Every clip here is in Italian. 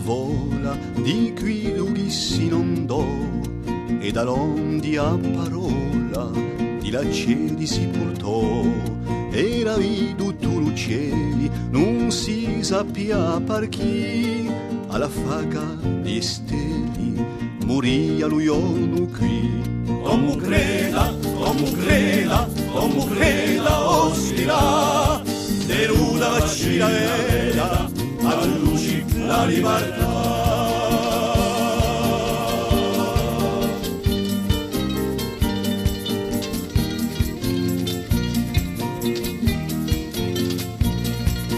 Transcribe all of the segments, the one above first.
vola di qui lunghissimo ondò, e dall'ondi a parola di la cieli si portò, e la vidu tu l'uccelli non si sappia per chi, alla faga di steli morì a lui onu qui. Come creda, ospira, deruda vaccina era, a luci la libertà.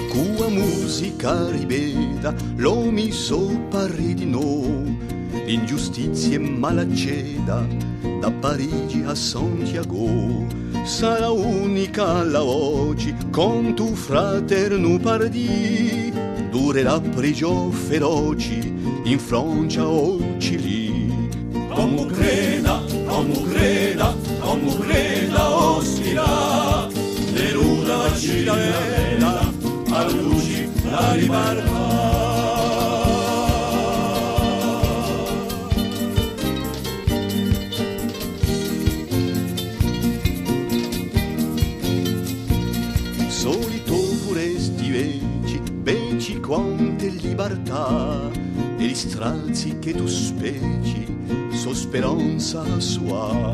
Cua musica ribeda, lo mi so parri di no, ingiustizie e malaceda, da Parigi a Santiago, sarà unica la oggi, con tu fraterno pardì, durerà prigio feroci, in Francia o Cili. Come creda, ospira, deruda vaccina era, a luci la libertà. Solito vorresti veci quante libertà, e gli strazi che tu speci, so speranza sua.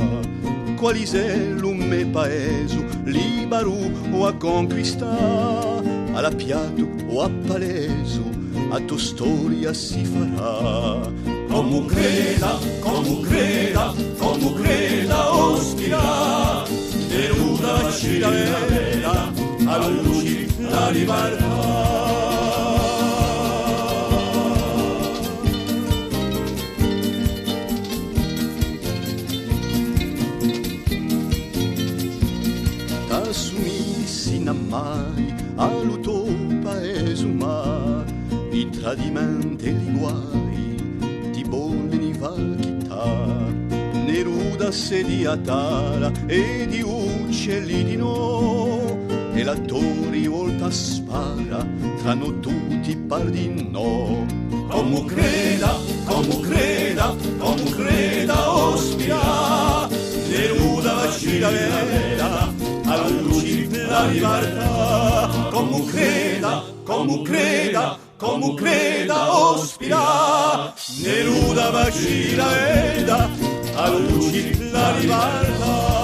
Quali se l'umme paesu, libero o a conquistà, alla piatto o a palesu, a tua storia si farà. Come creda, ospira, deruda vaccina era, a luci la libertà. T'assumissi mai al tuo paese, ma i tradimenti e i guai ti bollini vaghità, neruda sediatara e di uccelli di no, e l'attori volta spara, tranno tutti par di no. Come creda, ospira, neruda vaccina vera, alla luci la libertà. Come creda, ospira, neruda vaccina vera, alla luci la libertà.